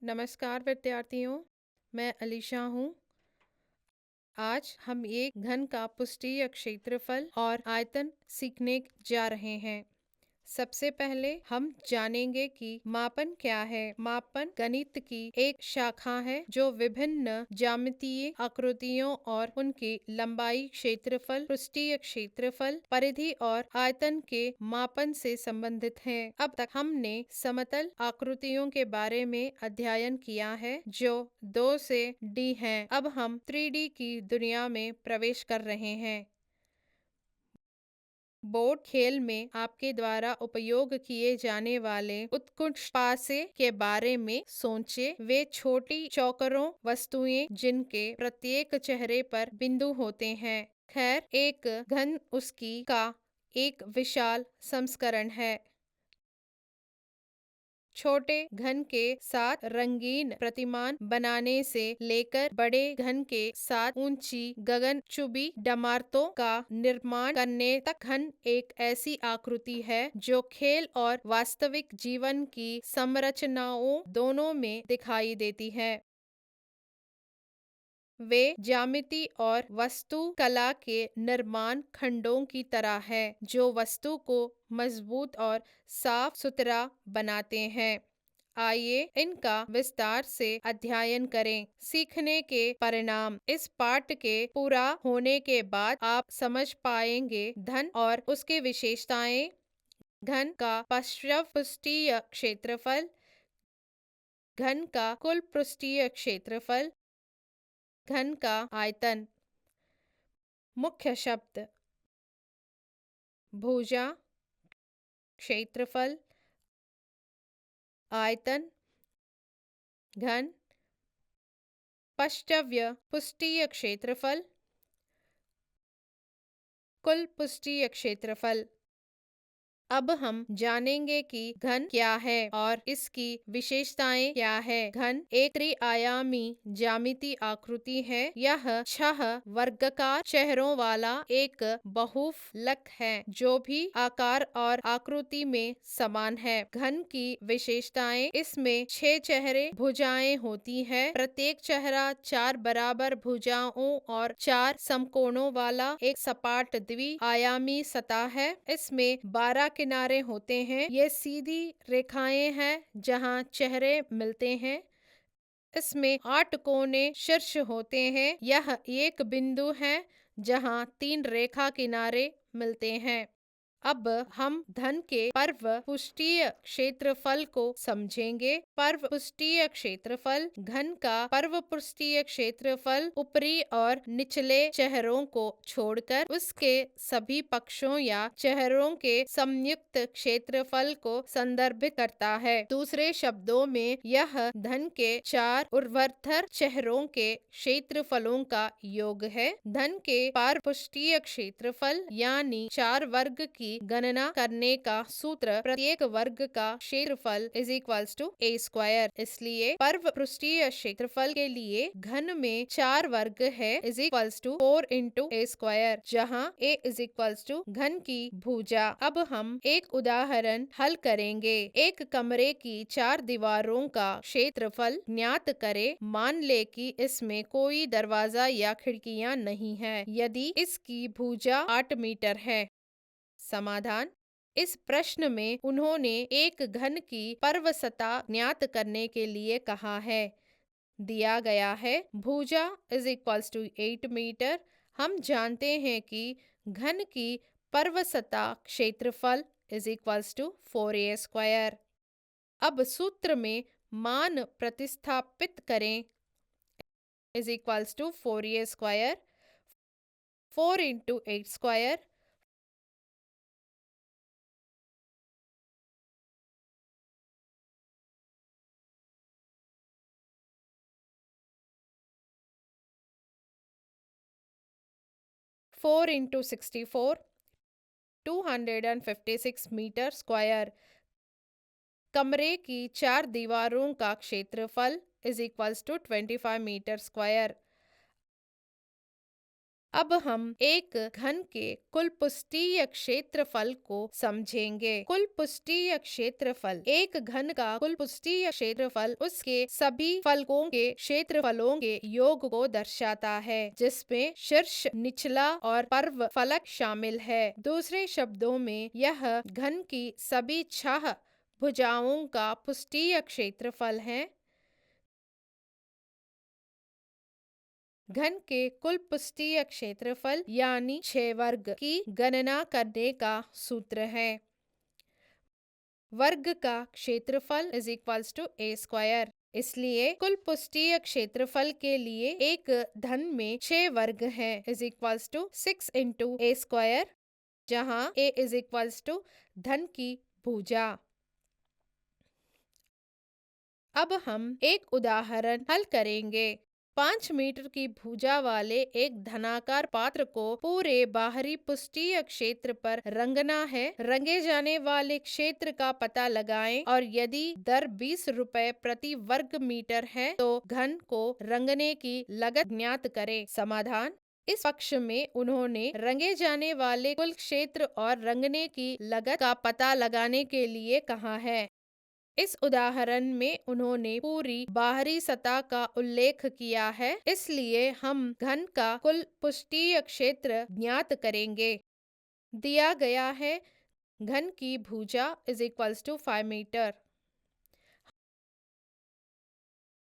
नमस्कार विद्यार्थियों, मैं अलीशा हूँ। आज हम एक घन का पृष्ठीय क्षेत्रफल और आयतन सीखने जा रहे हैं। सबसे पहले हम जानेंगे कि मापन क्या है। मापन गणित की एक शाखा है जो विभिन्न ज्यामितीय आकृतियों और उनकी लंबाई, क्षेत्रफल, पृष्ठीय क्षेत्रफल, परिधि और आयतन के मापन से संबंधित है। अब तक हमने समतल आकृतियों के बारे में अध्ययन किया है जो 2 से D हैं। अब हम 3D की दुनिया में प्रवेश कर रहे हैं। बोर्ड खेल में आपके द्वारा उपयोग किए जाने वाले उत्कृष्ट पासे के बारे में सोचें। वे छोटी चौकोरों वस्तुएं जिनके प्रत्येक चेहरे पर बिंदु होते हैं। खैर, एक घन उसकी का एक विशाल संस्करण है। छोटे घन के साथ रंगीन प्रतिमान बनाने से लेकर बड़े घन के साथ ऊंची गगनचुंबी इमारतों का निर्माण करने तक घन एक ऐसी आकृति है जो खेल और वास्तविक जीवन की संरचनाओं दोनों में दिखाई देती है। वे ज्यामिति और वास्तुकला के निर्माण खंडों की तरह है जो वस्तु को मजबूत और साफ सुथरा बनाते हैं। आइए इनका विस्तार से अध्ययन करें। सीखने के परिणाम। इस पाठ के पूरा होने के बाद आप समझ पाएंगे धन और उसकी विशेषताएं, घन का पृष्ठीय क्षेत्रफल, घन का कुल पृष्ठीय क्षेत्रफल, घन का आयतन। मुख्य शब्द: भुजा, क्षेत्रफल, आयतन, घन, पृष्ठीय क्षेत्रफल, कुल पृष्ठीय क्षेत्रफल। अब हम जानेंगे कि घन क्या है और इसकी विशेषताएं क्या है। घन एक त्रिआयामी ज्यामिति आकृति है। यह 6 वर्गाकार चेहरों वाला एक बहुफलक है जो भी आकार और आकृति में समान है। घन की विशेषताएं: इसमें 6 चेहरे भुजाएं होती है। प्रत्येक चेहरा 4 बराबर भुजाओं और 4 समकोणों वाला एक सपाट द्विआयामी सतह है। इसमें 12 किनारे होते हैं। ये सीधी रेखाएं हैं जहां चेहरे मिलते हैं। इसमें 8 कोने शीर्ष होते हैं। यह एक बिंदु है जहां 3 रेखा किनारे मिलते हैं। अब हम धन के पर्व पृष्ठीय क्षेत्रफल को समझेंगे। पर्व पृष्ठीय क्षेत्रफल: घन का पर्व पृष्ठीय क्षेत्रफल ऊपरी और निचले चेहरों को छोड़कर उसके सभी पक्षों या चेहरों के संयुक्त क्षेत्रफल को संदर्भित करता है। दूसरे शब्दों में यह धन के 4 ऊर्ध्वाधर चेहरों के क्षेत्रफलों का योग है। धन के पार पृष्ठीय क्षेत्रफल यानी 4 वर्ग की गणना करने का सूत्र प्रत्येक वर्ग का क्षेत्रफल is equals to A square. इसलिए पर्व पृष्ठीय क्षेत्रफल के लिए घन में 4 वर्ग है is equals to 4 into A square, जहाँ ए इज इक्वल्स टू घन की भुजा। अब हम एक उदाहरण हल करेंगे। एक कमरे की 4 दीवारों का क्षेत्रफल ज्ञात करें। मान ले कि इसमें कोई दरवाजा या खिड़कियां नहीं है। यदि इसकी भुजा 8 मीटर है। समाधान: इस प्रश्न में उन्होंने एक घन की पर्वसतह ज्ञात करने के लिए कहा है। दिया गया है भुजा इज इक्वल्स टू 8 मीटर। हम जानते हैं कि घन की पर्वसतह क्षेत्रफल is equals to 4a square. अब सूत्र में मान प्रतिस्थापित करें। Is equals to 4a square, 4 into 8 square, 4 into 64, 256 metre square. कमरे की 4 दीवारों का क्षेत्रफल is equals to 25 metre square. अब हम एक घन के कुल पृष्ठीय क्षेत्रफल को समझेंगे। कुल पृष्ठीय क्षेत्रफल एक घन का कुल पृष्ठीय क्षेत्रफल उसके सभी फलकों के क्षेत्रफलों के योग को दर्शाता है, जिसमें शीर्ष, निचला और पर्व फलक शामिल है। दूसरे शब्दों में यह घन की सभी 6 भुजाओं का पृष्ठीय क्षेत्रफल है। घन के कुल पृष्ठीय क्षेत्रफल यानी 6 वर्ग की गणना करने का सूत्र है। वर्ग का क्षेत्रफल is equals to A square. इसलिए कुल पृष्ठीय क्षेत्रफल के लिए एक धन में 6 वर्ग है is equals to 6 into A square, जहाँ ए इज इक्वल्स टू धन की भुजा। अब हम एक उदाहरण हल करेंगे। 5 मीटर की भुजा वाले एक धनाकार पात्र को पूरे बाहरी पृष्ठीय क्षेत्र पर रंगना है। रंगे जाने वाले क्षेत्र का पता लगाएं और यदि दर 20 रुपए प्रति वर्ग मीटर है तो घन को रंगने की लागत ज्ञात करें। समाधान। इस पक्ष में उन्होंने रंगे जाने वाले कुल क्षेत्र और रंगने की लागत का पता लगाने के लिए कहा है। इस उदाहरण में उन्होंने पूरी बाहरी सतह का उल्लेख किया है, इसलिए हम घन का कुल पृष्ठीय क्षेत्र ज्ञात करेंगे। दिया गया है घन की भुजा इज इक्वल्स टू 5 मीटर।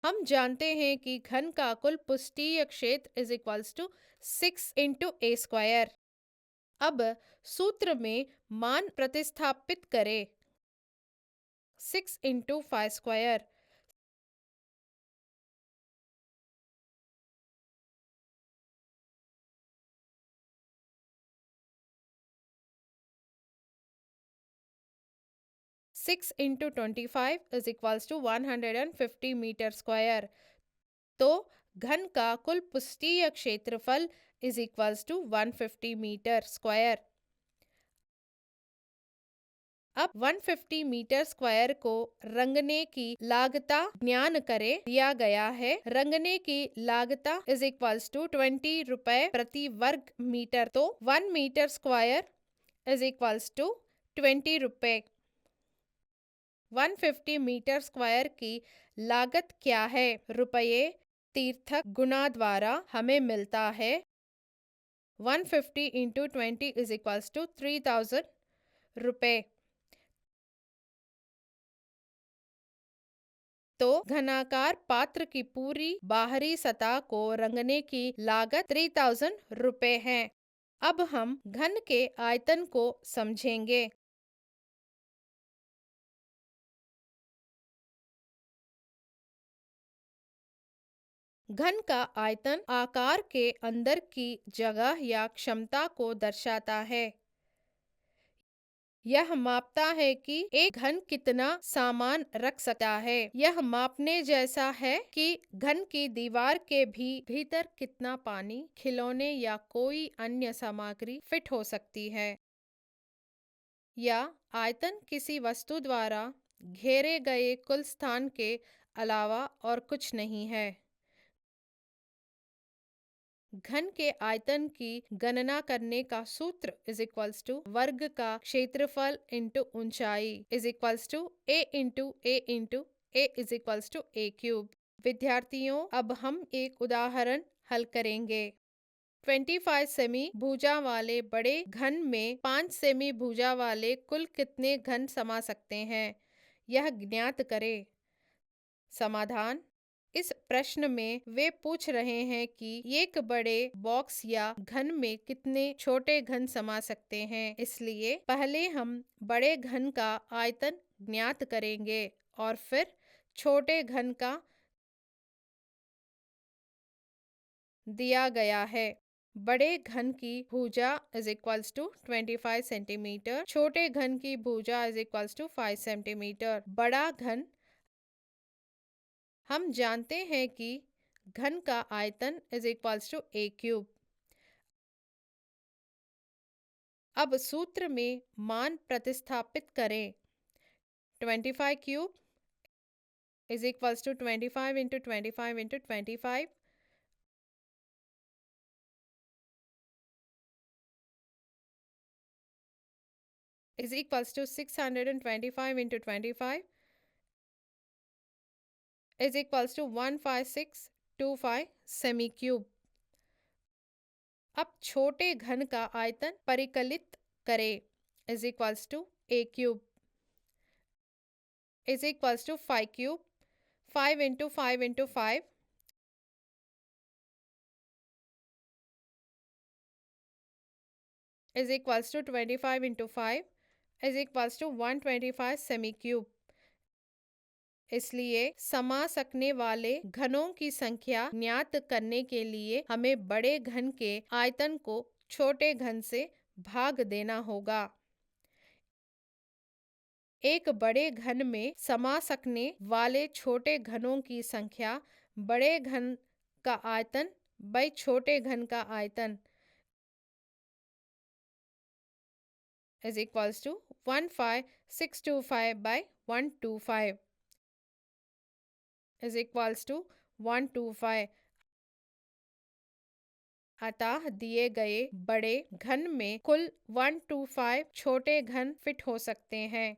हम जानते हैं कि घन का कुल पृष्ठीय क्षेत्र is equals to 6 into A square. अब सूत्र में मान प्रतिस्थापित करें। 6 into 5 square 6 into 25 is equals to 150 metre square. तो घन का कुल पृष्ठीय क्षेत्रफल is equals to 150 metre square. अब 150 मीटर स्क्वायर को रंगने की लागता ज्ञान करें। दिया गया है रंगने की लागता इज इक्वल्स टू 20 रुपए प्रति वर्ग मीटर। तो 1 metre square is equals to 20 रुपए। 150 मीटर स्क्वायर की लागत क्या है? रुपये तीर्थक गुणा द्वारा हमें मिलता है 150 इंटू 20 इज इक्वल्स टू 3000 रुपए। तो घनाकार पात्र की पूरी बाहरी सतह को रंगने की लागत 3000 रुपए है। अब हम घन के आयतन को समझेंगे। घन का आयतन आकार के अंदर की जगह या क्षमता को दर्शाता है। यह मापता है कि एक घन कितना सामान रख सकता है। यह मापने जैसा है कि घन की दीवार के भी भीतर कितना पानी, खिलौने या कोई अन्य सामग्री फिट हो सकती है। या आयतन किसी वस्तु द्वारा घेरे गए कुल स्थान के अलावा और कुछ नहीं है। घन के आयतन की गणना करने का सूत्र इज इक्वल्स टू वर्ग का क्षेत्रफल इंटू ऊंचाई is equals to A into A is equals to A cube. विद्यार्थियों, अब हम एक उदाहरण हल करेंगे। 25 सेमी भुजा वाले बड़े घन में 5 सेमी भुजा वाले कुल कितने घन समा सकते हैं, यह ज्ञात करें। समाधान। इस प्रश्न में वे पूछ रहे हैं कि एक बड़े बॉक्स या घन में कितने छोटे घन समा सकते हैं, इसलिए पहले हम बड़े घन का आयतन ज्ञात करेंगे और फिर छोटे घन का दिया गया है। बड़े घन की भुजा इज इक्वल्स टू 25 सेंटीमीटर, छोटे घन की भुजा इज इक्वल्स टू 5 सेंटीमीटर। बड़ा घन हम जानते हैं कि घन का आयतन is equals to A cube. अब सूत्र में मान प्रतिस्थापित करें। 25 cube is equals to 25 into 25 into 25 is equals to 625 into 25 is equals to 15625 semi cube. अब छोटे घन का आयतन परिकलित करें is equals to a cube is equals to 5 cube 5 into 5 into 5 is equals to 25 into 5 is equals to 125 semi cube. इसलिए समा सकने वाले घनों की संख्या ज्ञात करने के लिए हमें बड़े घन के आयतन को छोटे घन से भाग देना होगा। एक बड़े घन में समा सकने वाले छोटे घनों की संख्या बड़े घन का आयतन बाई छोटे घन का आयतन is equals to 15625 by 125 is equals to 125। अतः दिए गए बड़े घन में कुल 125 छोटे घन फिट हो सकते हैं।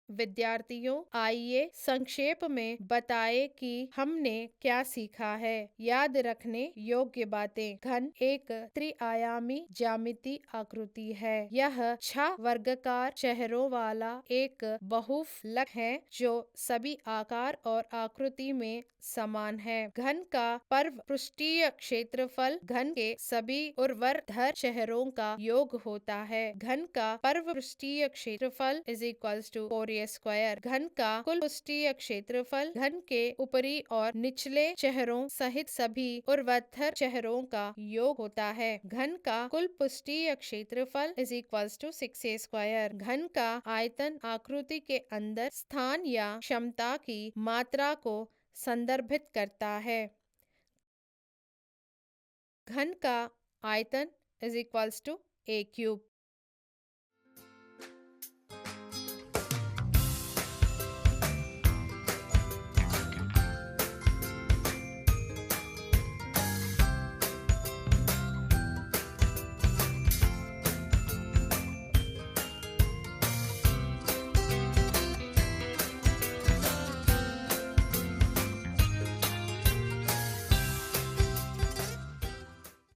विद्यार्थियों, आइए संक्षेप में बताएं कि हमने क्या सीखा है। याद रखने योग्य बातें। घन एक त्रिआयामी ज्यामिति आकृति है। यह 6 वर्गाकार चेहरों वाला एक बहुफलक है जो सभी आकार और आकृति में समान है। घन का पर्व पृष्ठीय क्षेत्रफल घन के सभी ऊर्ध्वाधर चेहरों का योग होता है। घन का पर्व पृष्ठीय क्षेत्रफल is equals to 4a square. घन का कुल पृष्ठीय क्षेत्रफल घन के ऊपरी और निचले चेहरों सहित सभी ऊर्ध्वाधर चेहरों का योग होता है। घन का कुल पृष्ठीय क्षेत्रफल is equals to 6a square. घन का आयतन आकृति के अंदर स्थान या क्षमता की मात्रा को संदर्भित करता है। घन का आयतन is equals to a cube.